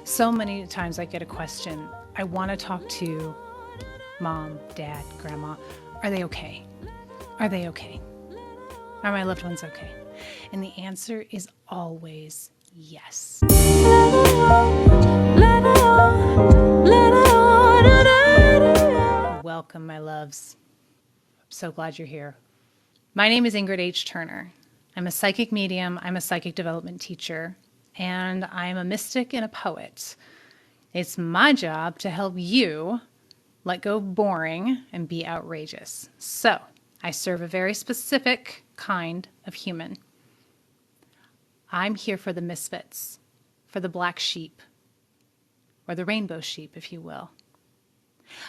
So many times I get a question. I want to talk to mom, dad, grandma. Are they okay? Are they okay? Are my loved ones okay? And the answer is always yes. Welcome, my loves. I'm so glad you're here. My name is Ingrid H. Turner. I'm a psychic medium, I'm a psychic development teacher, and I'm a mystic and a poet. It's my job to help you let go of boring and be outrageous. So, I serve a very specific kind of human. I'm here for the misfits, for the black sheep, or the rainbow sheep, if you will.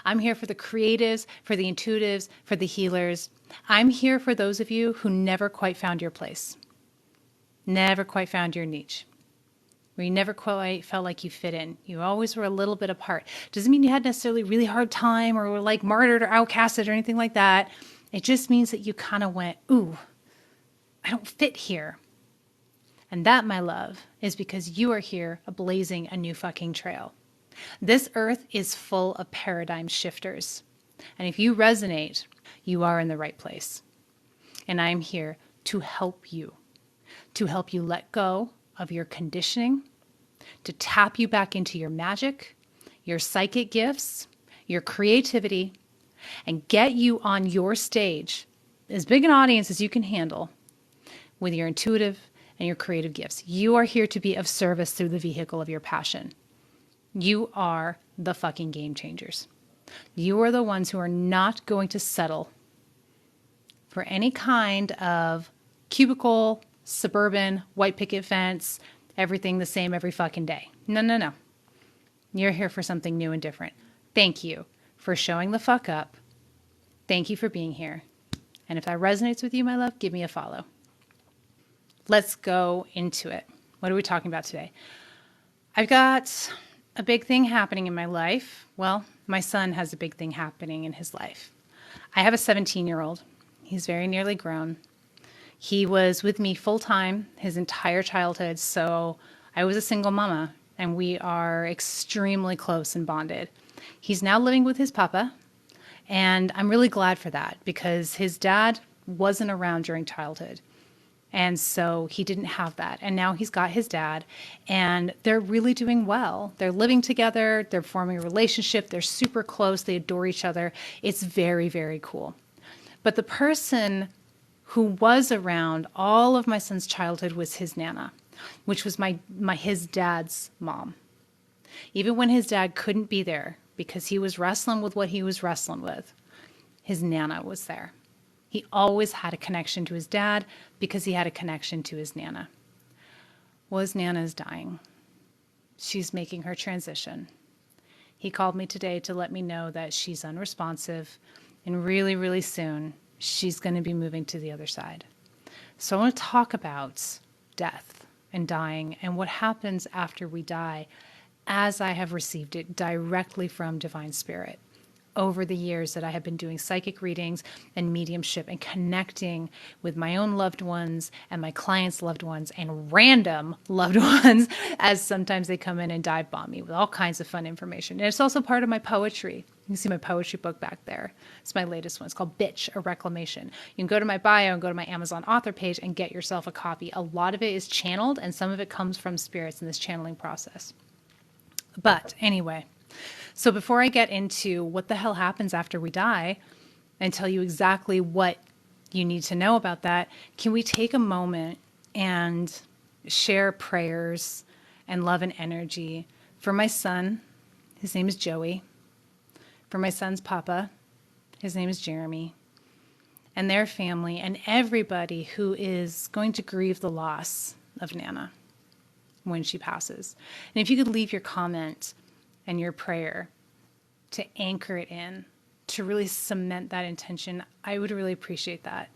I'm here for the creatives, for the intuitives, for the healers. I'm here for those of you who never quite found your place, never quite found your niche, where you never quite felt like you fit in. You always were a little bit apart. Doesn't mean you had necessarily a really hard time or were like martyred or outcasted or anything like that. It just means that you kind of went, ooh, I don't fit here. And that, my love, is because you are here blazing a new fucking trail. This earth is full of paradigm shifters. And if you resonate, you are in the right place. And I'm here to help you let go of your conditioning, to tap you back into your magic, your psychic gifts, your creativity, and get you on your stage, as big an audience as you can handle, with your intuitive and your creative gifts. You are here to be of service through the vehicle of your passion. You are the fucking game changers. You are the ones who are not going to settle for any kind of cubicle, suburban, white picket fence, everything the same every fucking day. No. You're here for something new and different. Thank you for showing the fuck up. Thank you for being here. And if that resonates with you, my love, give me a follow. Let's go into it. What are we talking about today? I've got a big thing happening in my life. Well, my son has a big thing happening in his life. I have a 17-year-old. He's very nearly grown. He was with me full time his entire childhood, so I was a single mama, and we are extremely close and bonded. He's now living with his papa, and I'm really glad for that because his dad wasn't around during childhood. And so he didn't have that. And now he's got his dad, and they're really doing well. They're living together. They're forming a relationship. They're super close. They adore each other. It's very, very cool. But the person who was around all of my son's childhood was his Nana, which was his dad's mom. Even when his dad couldn't be there because he was wrestling with what he was wrestling with, his Nana was there. He always had a connection to his dad because he had a connection to his Nana. Well, his Nana is dying. She's making her transition. He called me today to let me know that she's unresponsive, and really, really soon, she's going to be moving to the other side. So I want to talk about death and dying and what happens after we die as I have received it directly from Divine Spirit over the years that I have been doing psychic readings and mediumship and connecting with my own loved ones and my clients' loved ones and random loved ones as sometimes they come in and dive bomb me with all kinds of fun information. And it's also part of my poetry. You can see my poetry book back there. It's my latest one. It's called Bitch, a Reclamation. You can go to my bio and go to my Amazon author page and get yourself a copy. A lot of it is channeled and some of it comes from spirits in this channeling process. But anyway, so before I get into what the hell happens after we die and tell you exactly what you need to know about that, can we take a moment and share prayers and love and energy for my son? His name is Joey. For my son's papa, his name is Jeremy, and their family and everybody who is going to grieve the loss of Nana when she passes. And if you could leave your comment and your prayer to anchor it in, to really cement that intention, I would really appreciate that.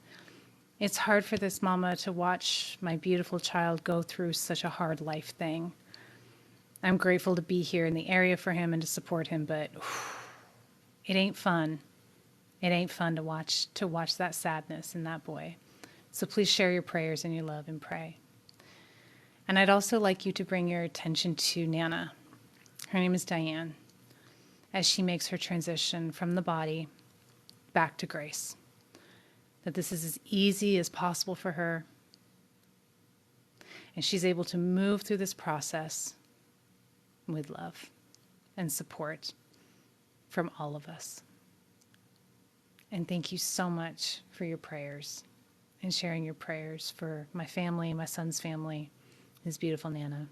It's hard for this mama to watch my beautiful child go through such a hard life thing. I'm grateful to be here in the area for him and to support him, but it ain't fun. It ain't fun to watch that sadness in that boy. So please share your prayers and your love and pray. And I'd also like you to bring your attention to Nana. Her name is Diane, as she makes her transition from the body back to grace. That this is as easy as possible for her. And she's able to move through this process with love and support from all of us. And thank you so much for your prayers and sharing your prayers for my family, my son's family, his beautiful Nana.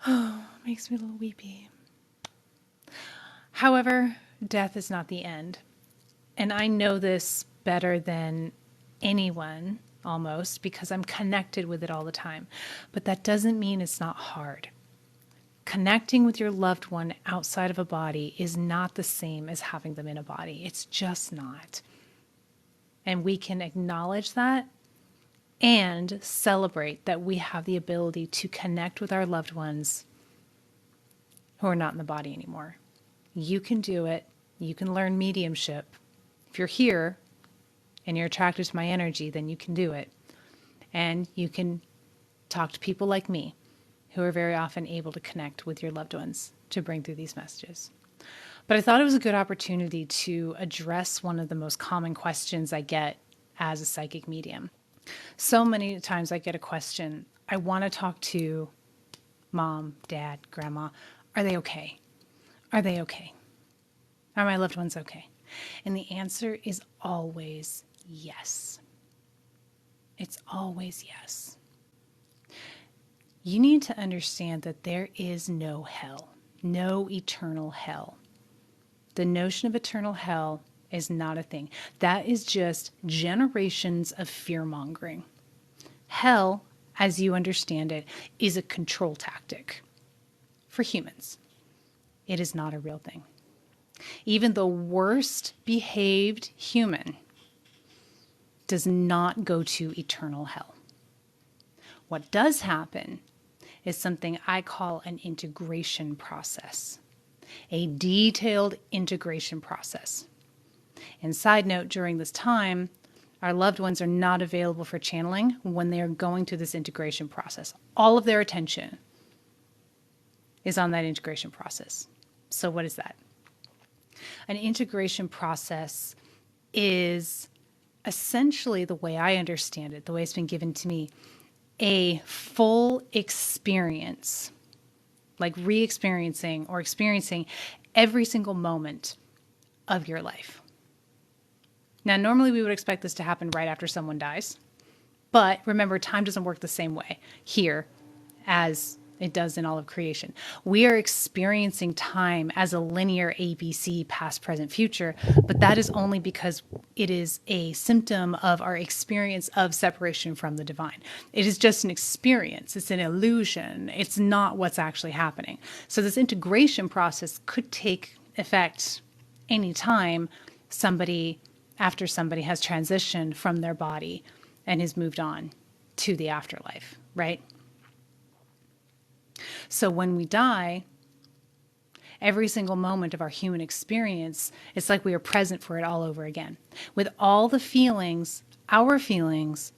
Oh, makes me a little weepy. However, death is not the end. And I know this better than anyone, almost, because I'm connected with it all the time. But that doesn't mean it's not hard. Connecting with your loved one outside of a body is not the same as having them in a body. It's just not. And we can acknowledge that and celebrate that we have the ability to connect with our loved ones who are not in the body anymore. You can do it. You can learn mediumship. If you're here and you're attracted to my energy, then you can do it. And you can talk to people like me who are very often able to connect with your loved ones to bring through these messages. But I thought it was a good opportunity to address one of the most common questions I get as a psychic medium. So many times I get a question, I want to talk to mom, dad, grandma. Are they okay? Are they okay? Are my loved ones okay? And the answer is always yes. It's always yes. You need to understand that there is no hell, no eternal hell. The notion of eternal hell is not a thing. That is just generations of fear-mongering. Hell, as you understand it, is a control tactic for humans. It is not a real thing. Even the worst behaved human does not go to eternal hell. What does happen is something I call an integration process, a detailed integration process. And side note, during this time, our loved ones are not available for channeling when they are going through this integration process. All of their attention is on that integration process. So what is that? An integration process is essentially, the way I understand it, the way it's been given to me, a full experience, like re-experiencing or experiencing every single moment of your life. Now, normally we would expect this to happen right after someone dies, but remember, time doesn't work the same way here as it does in all of creation. We are experiencing time as a linear ABC, past, present, future, but that is only because it is a symptom of our experience of separation from the divine. It is just an experience. It's an illusion. It's not what's actually happening. So this integration process could take effect anytime after somebody has transitioned from their body and has moved on to the afterlife, right? So when we die, every single moment of our human experience, it's like we are present for it all over again, with all the feelings, our feelings,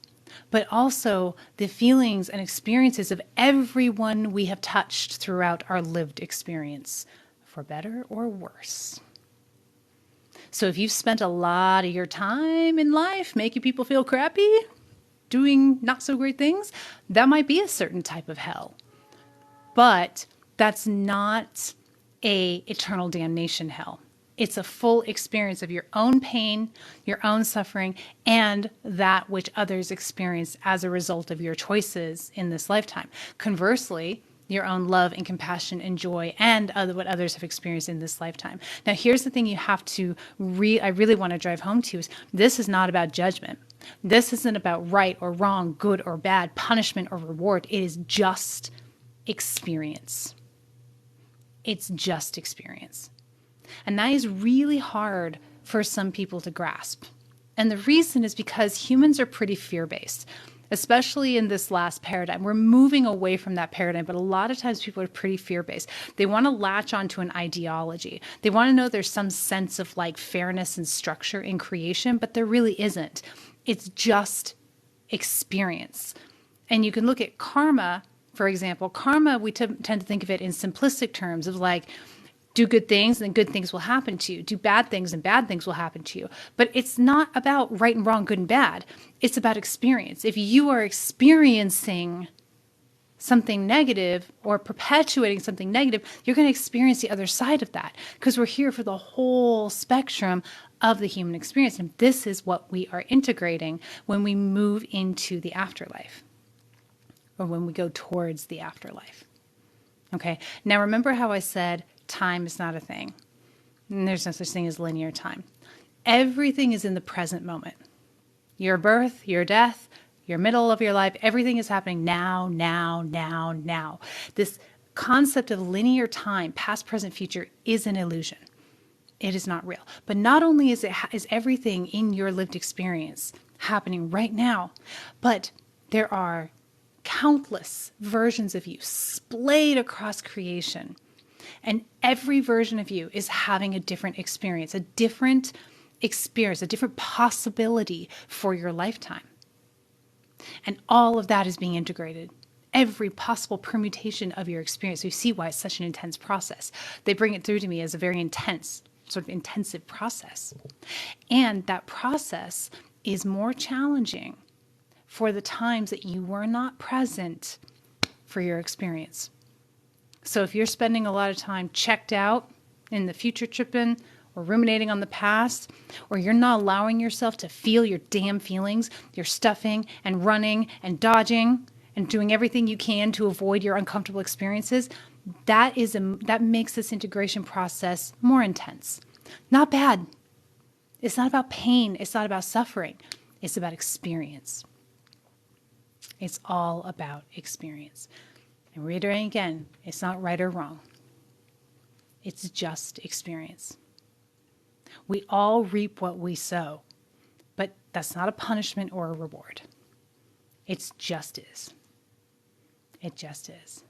but also the feelings and experiences of everyone we have touched throughout our lived experience, for better or worse. So if you've spent a lot of your time in life making people feel crappy, doing not so great things, that might be a certain type of hell. But that's not a eternal damnation hell. It's a full experience of your own pain, your own suffering, and that which others experience as a result of your choices in this lifetime. Conversely, your own love and compassion and joy and what others have experienced in this lifetime. Now, here's the thing you have to I really want to drive home to is this is not about judgment. This isn't about right or wrong, good or bad, punishment or reward. It is just experience. It's just experience. And that is really hard for some people to grasp. And the reason is because humans are pretty fear-based, especially in this last paradigm. We're moving away from that paradigm, but a lot of times people are pretty fear-based. They want to latch onto an ideology. They want to know there's some sense of like fairness and structure in creation, but there really isn't. It's just experience. And you can look at karma For example, karma, we tend to think of it in simplistic terms of like, do good things and good things will happen to you. Do bad things and bad things will happen to you. But it's not about right and wrong, good and bad. It's about experience. If you are experiencing something negative or perpetuating something negative, you're going to experience the other side of that, because we're here for the whole spectrum of the human experience. And this is what we are integrating when we move into the afterlife, or when we go towards the afterlife. Okay. Now remember how I said time is not a thing. And there's no such thing as linear time. Everything is in the present moment. Your birth, your death, your middle of your life, everything is happening now, now, now, now. This concept of linear time, past, present, future, is an illusion. It is not real. But not only is everything in your lived experience happening right now, but there are countless versions of you splayed across creation. And every version of you is having a different experience, a different possibility for your lifetime. And all of that is being integrated. Every possible permutation of your experience. You see why it's such an intense process. They bring it through to me as a very intense, sort of intensive process. And that process is more challenging for the times that you were not present for your experience. So if you're spending a lot of time checked out in the future tripping or ruminating on the past, or you're not allowing yourself to feel your damn feelings, you're stuffing and running and dodging and doing everything you can to avoid your uncomfortable experiences, that makes this integration process more intense. Not bad. It's not about pain. It's not about suffering. It's about experience. It's all about experience. And reiterating again, it's not right or wrong. It's just experience. We all reap what we sow, but that's not a punishment or a reward. It just is. It just is.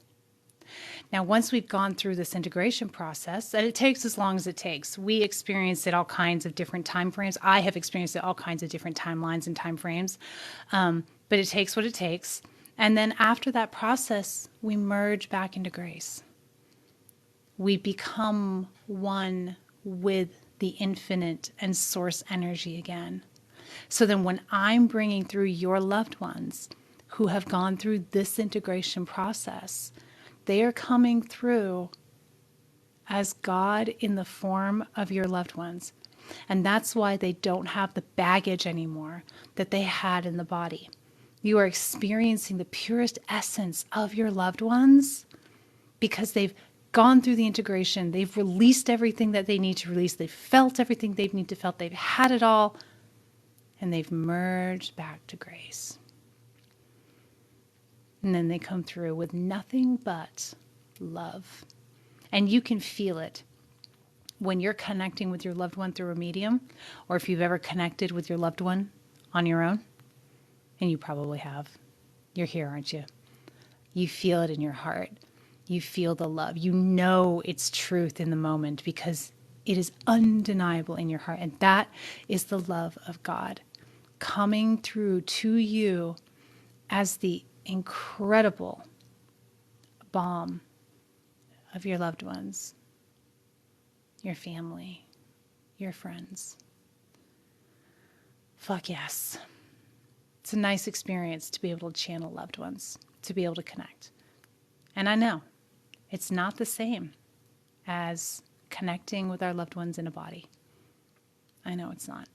Now, once we've gone through this integration process, and it takes as long as it takes, we experience it all kinds of different time frames. I have experienced it all kinds of different timelines and time frames, but it takes what it takes. And then after that process, we merge back into grace. We become one with the infinite and source energy again. So then when I'm bringing through your loved ones who have gone through this integration process, they are coming through as God in the form of your loved ones. And that's why they don't have the baggage anymore that they had in the body. You are experiencing the purest essence of your loved ones because they've gone through the integration. They've released everything that they need to release. They've felt everything they need to felt. They've had it all. And they've merged back to grace. And then they come through with nothing but love. And you can feel it when you're connecting with your loved one through a medium, or if you've ever connected with your loved one on your own. And you probably have. You're here, aren't you? You feel it in your heart. You feel the love. You know it's truth in the moment because it is undeniable in your heart. And that is the love of God coming through to you as the incredible balm of your loved ones, your family, your friends. Fuck yes. It's a nice experience to be able to channel loved ones, to be able to connect. And I know it's not the same as connecting with our loved ones in a body. I know it's not.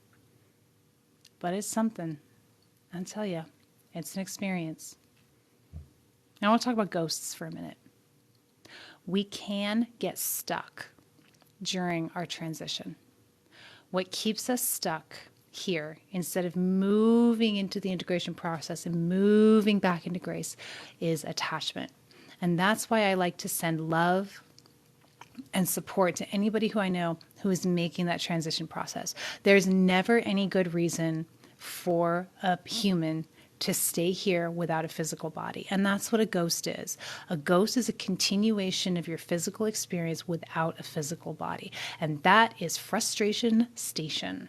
But it's something. I'll tell you, it's an experience. Now I want to talk about ghosts for a minute. We can get stuck during our transition. What keeps us stuck here, instead of moving into the integration process and moving back into grace, is attachment. And that's why I like to send love and support to anybody who I know who is making that transition process. There's never any good reason for a human to stay here without a physical body. And that's what a ghost is. A ghost is a continuation of your physical experience without a physical body. And that is frustration station.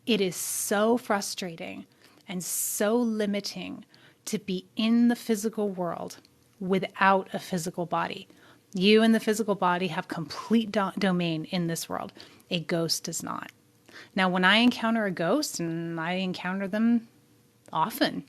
It is so frustrating and so limiting to be in the physical world without a physical body. You and the physical body have complete domain in this world. A ghost does not. Now, when I encounter a ghost, and I encounter them often,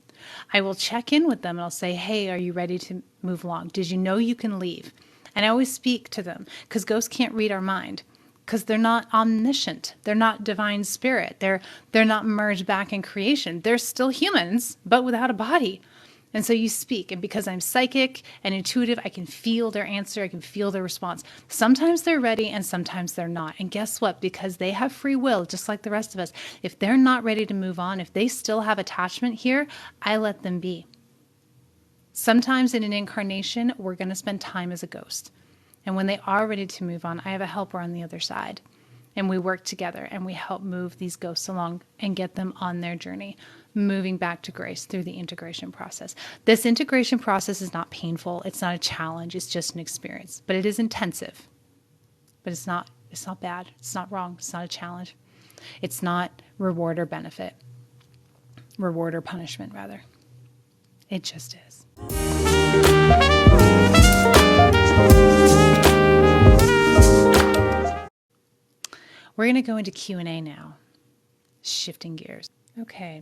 I will check in with them and I'll say, hey, are you ready to move along? Did you know you can leave? And I always speak to them because ghosts can't read our mind because they're not omniscient. They're not divine spirit. They're not merged back in creation. They're still humans, but without a body. And so you speak, and because I'm psychic and intuitive, I can feel their answer, I can feel their response. Sometimes they're ready and sometimes they're not. And guess what? Because they have free will, just like the rest of us, if they're not ready to move on, if they still have attachment here, I let them be. Sometimes in an incarnation, we're going to spend time as a ghost. And when they are ready to move on, I have a helper on the other side. And we work together and we help move these ghosts along and get them on their journey, moving back to grace through the integration process. This integration process is not painful. It's not a challenge. It's just an experience. But it is intensive. But it's not bad. It's not wrong. It's not a challenge. It's not reward or benefit. Reward or punishment, rather. It just is. We're going to go into Q&A now. Shifting gears. Okay.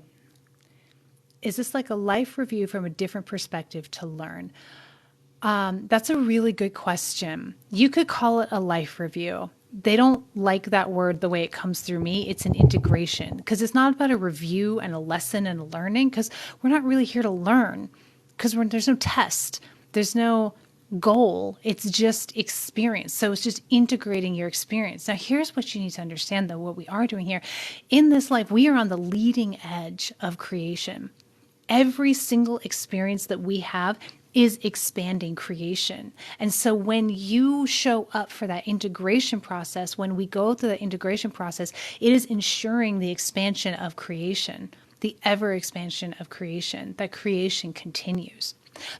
Is this like a life review from a different perspective to learn? That's a really good question. You could call it a life review. They don't like that word the way it comes through me. It's an integration because it's not about a review and a lesson and a learning because we're not really here to learn because there's no test. There's no goal. It's just experience. So it's just integrating your experience. Now, here's what you need to understand, though, what we are doing here. In this life, we are on the leading edge of creation. Every single experience that we have is expanding creation. And so when you show up for that integration process, when we go through the integration process, it is ensuring the expansion of creation, the ever expansion of creation, that creation continues.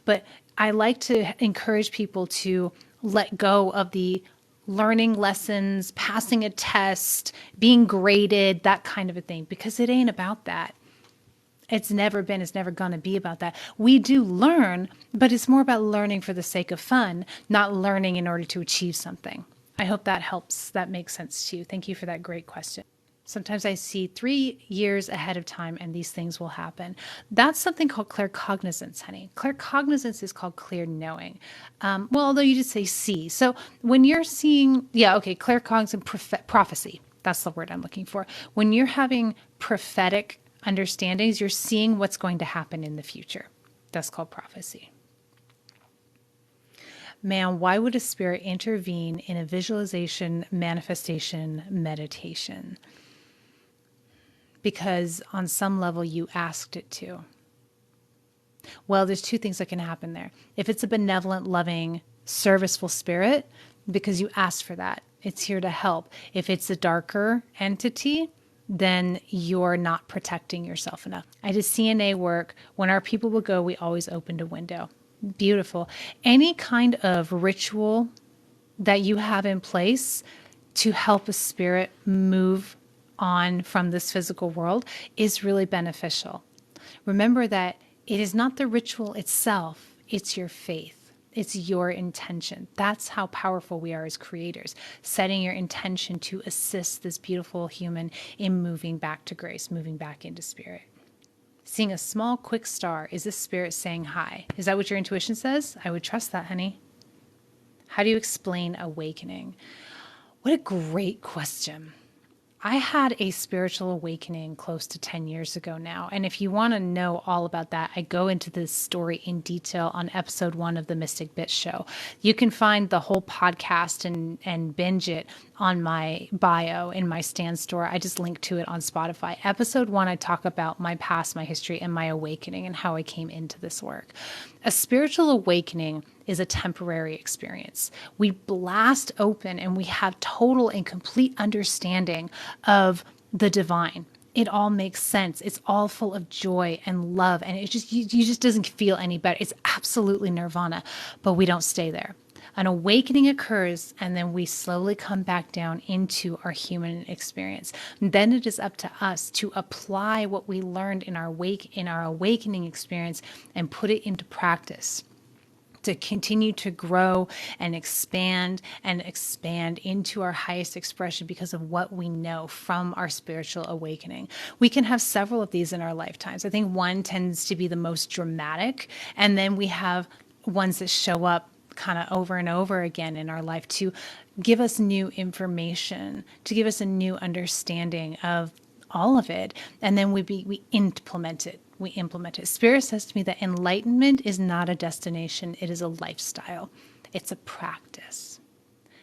But I like to encourage people to let go of the learning lessons, passing a test, being graded, that kind of a thing, because it ain't about that. It's never going to be about that. We do learn, but it's more about learning for the sake of fun, not learning in order to achieve something. I hope that helps. That makes sense to you. Thank you for that great question. Sometimes I see 3 years ahead of time and these things will happen. That's something called claircognizance, honey. Claircognizance is called clear knowing. Well, although you just say see. So when you're seeing, claircognizance, prophecy. That's the word I'm looking for. When you're having prophetic understandings, you're seeing what's going to happen in the future. That's called prophecy. Man, why would a spirit intervene in a visualization, manifestation, meditation? Because on some level you asked it to. Well, there's 2 things that can happen there. If it's a benevolent, loving, serviceful spirit, because you asked for that, it's here to help. If it's a darker entity, then you're not protecting yourself enough. I did CNA work. When our people would go, we always opened a window. Beautiful. Any kind of ritual that you have in place to help a spirit move on from this physical world is really beneficial. Remember that it is not the ritual itself, it's your faith. It's your intention. That's how powerful we are as creators, setting your intention to assist this beautiful human in moving back to grace, moving back into spirit. Seeing a small, quick star, is this spirit saying hi? Is that what your intuition says? I would trust that, honey. How do you explain awakening? What a great question. I had a spiritual awakening close to 10 years ago now. And if you want to know all about that, I go into this story in detail on episode 1 of the Mystic Bitch Show. You can find the whole podcast and binge it on my bio in my Stan store. I just linked to it on Spotify. Episode 1, I talk about my past, my history, and my awakening and how I came into this work. A spiritual awakening is a temporary experience. We blast open and we have total and complete understanding of the divine. It all makes sense. It's all full of joy and love. And it just, you just doesn't feel any better. It's absolutely nirvana, but we don't stay there. An awakening occurs and then we slowly come back down into our human experience. And then it is up to us to apply what we learned in our awakening experience and put it into practice. to continue to grow and expand into our highest expression because of what we know from our spiritual awakening. We can have several of these in our lifetimes. I think one tends to be the most dramatic, and then we have ones that show up kind of over and over again in our life to give us new information, to give us a new understanding of all of it. And then we implement it. We implement it. Spirit says to me that enlightenment is not a destination. It is a lifestyle. It's a practice.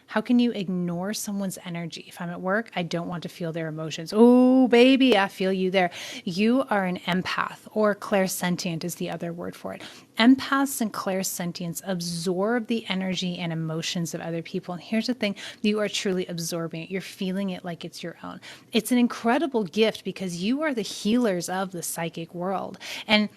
How can you ignore someone's energy? If I'm at work, I don't want to feel their emotions. Oh, baby, I feel you there. You are an empath, or clairsentient is the other word for it. Empaths and clairsentients absorb the energy and emotions of other people. And here's the thing, you are truly absorbing it. You're feeling it like it's your own. It's an incredible gift because you are the healers of the psychic world. And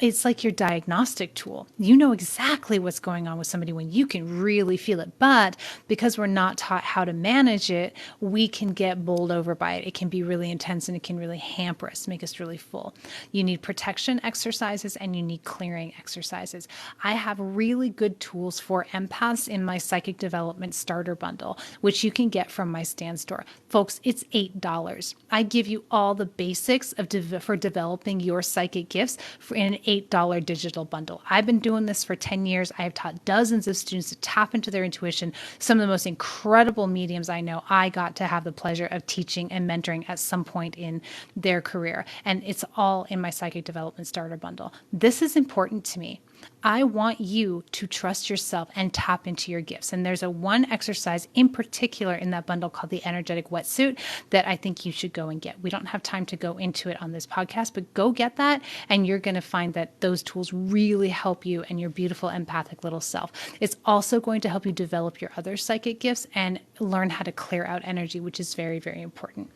it's like your diagnostic tool. You know exactly what's going on with somebody when you can really feel it. But because we're not taught how to manage it, we can get bowled over by it. It can be really intense and it can really hamper us, make us really full. You need protection exercises and you need clearing exercises. I have really good tools for empaths in my psychic development starter bundle, which you can get from my stand store. Folks, it's $8. I give you all the basics for developing your psychic gifts in an $8 digital bundle. I've been doing this for 10 years. I have taught dozens of students to tap into their intuition. Some of the most incredible mediums I know, I got to have the pleasure of teaching and mentoring at some point in their career. And it's all in my psychic development starter bundle. This is important to me. I want you to trust yourself and tap into your gifts. And there's one exercise in particular in that bundle called the energetic wetsuit that I think you should go and get. We don't have time to go into it on this podcast, but go get that. And you're going to find that those tools really help you and your beautiful empathic little self. It's also going to help you develop your other psychic gifts and learn how to clear out energy, which is very, very important.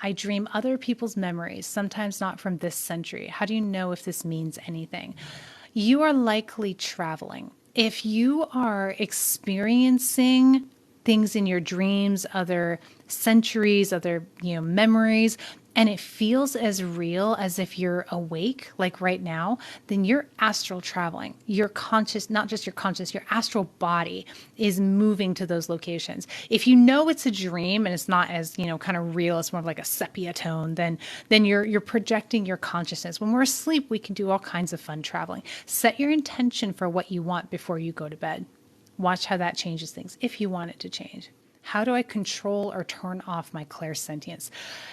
I dream other people's memories, sometimes not from this century. How do you know if this means anything? You are likely traveling. If you are experiencing things in your dreams, other centuries, other memories, and it feels as real as if you're awake, like right now, then you're astral traveling. Your conscious, not just your conscious, your astral body is moving to those locations. If you know it's a dream and it's not as, kind of real, it's more of like a sepia tone, then you're projecting your consciousness. When we're asleep, we can do all kinds of fun traveling. Set your intention for what you want before you go to bed. Watch how that changes things, if you want it to change. How do I control or turn off my clairsentience?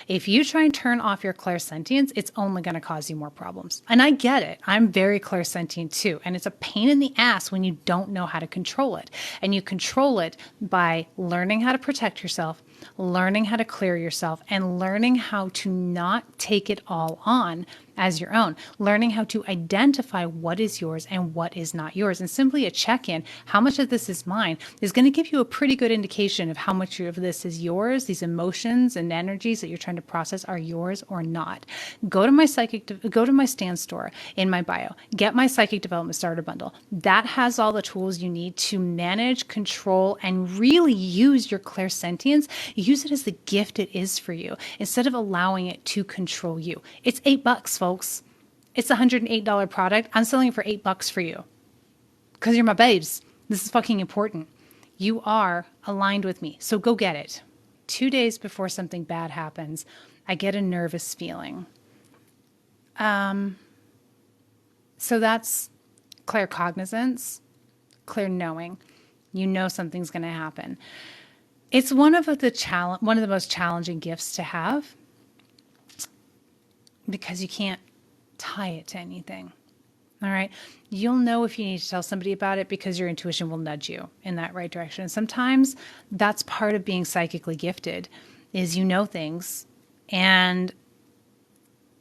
If you try and turn off your clairsentience, it's only going to cause you more problems. And I get it. I'm very clairsentient too. And it's a pain in the ass when you don't know how to control it. And you control it by learning how to protect yourself, learning how to clear yourself, and learning how to not take it all on as your own, learning how to identify what is yours and what is not yours. And simply a check-in, how much of this is mine, is going to give you a pretty good indication of how much of this is yours. These emotions and energies that you're trying to process are yours or not. Go to my stand store in my bio, get my psychic development starter bundle. That has all the tools you need to manage, control, and really use your clairsentience. Use it as the gift it is for you instead of allowing it to control you. It's $8, folks. It's a $108 product. I'm selling it for $8 for you because you're my babes. This is fucking important. You are aligned with me, so go get it. 2 days before something bad happens, I get a nervous feeling. So that's claircognizance, clear knowing. You know something's going to happen. It's one of the most challenging gifts to have because you can't tie it to anything. All right. You'll know if you need to tell somebody about it because your intuition will nudge you in that right direction. And sometimes that's part of being psychically gifted is things and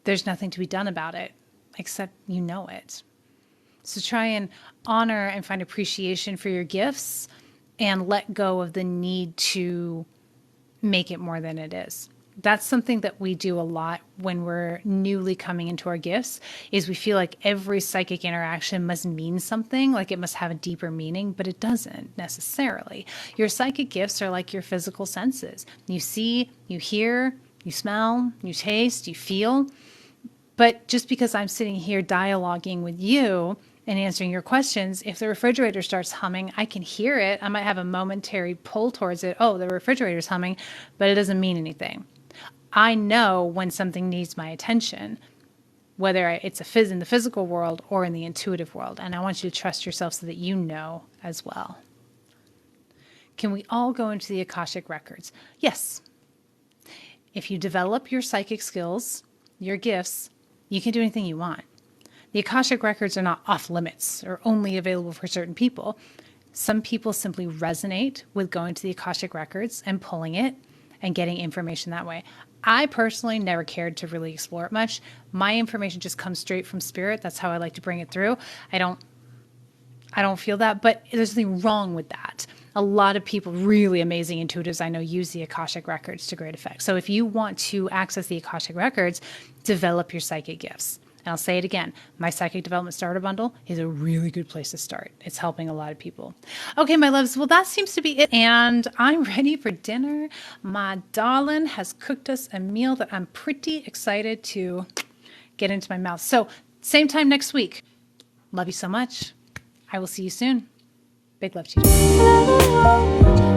there's nothing to be done about it except you know it. So try and honor and find appreciation for your gifts and let go of the need to make it more than it is. That's something that we do a lot when we're newly coming into our gifts is we feel like every psychic interaction must mean something, like it must have a deeper meaning, but it doesn't necessarily. Your psychic gifts are like your physical senses. You see, you hear, you smell, you taste, you feel. But just because I'm sitting here dialoguing with you in answering your questions. If the refrigerator starts humming, I can hear it. I might have a momentary pull towards it. Oh, the refrigerator's humming, but it doesn't mean anything. I know when something needs my attention, whether it's in the physical world or in the intuitive world. And I want you to trust yourself so that you know as well. Can we all go into the Akashic records? Yes. If you develop your psychic skills, your gifts, you can do anything you want. The Akashic records are not off limits or only available for certain people. Some people simply resonate with going to the Akashic records and pulling it and getting information that way. I personally never cared to really explore it much. My information just comes straight from spirit. That's how I like to bring it through. I don't feel that, but there's nothing wrong with that. A lot of people, really amazing intuitives I know, use the Akashic records to great effect. So if you want to access the Akashic records, develop your psychic gifts. And I'll say it again, my Psychic Development Starter Bundle is a really good place to start. It's helping a lot of people. Okay, my loves, well, that seems to be it. And I'm ready for dinner. My darling has cooked us a meal that I'm pretty excited to get into my mouth. So same time next week. Love you so much. I will see you soon. Big love to you.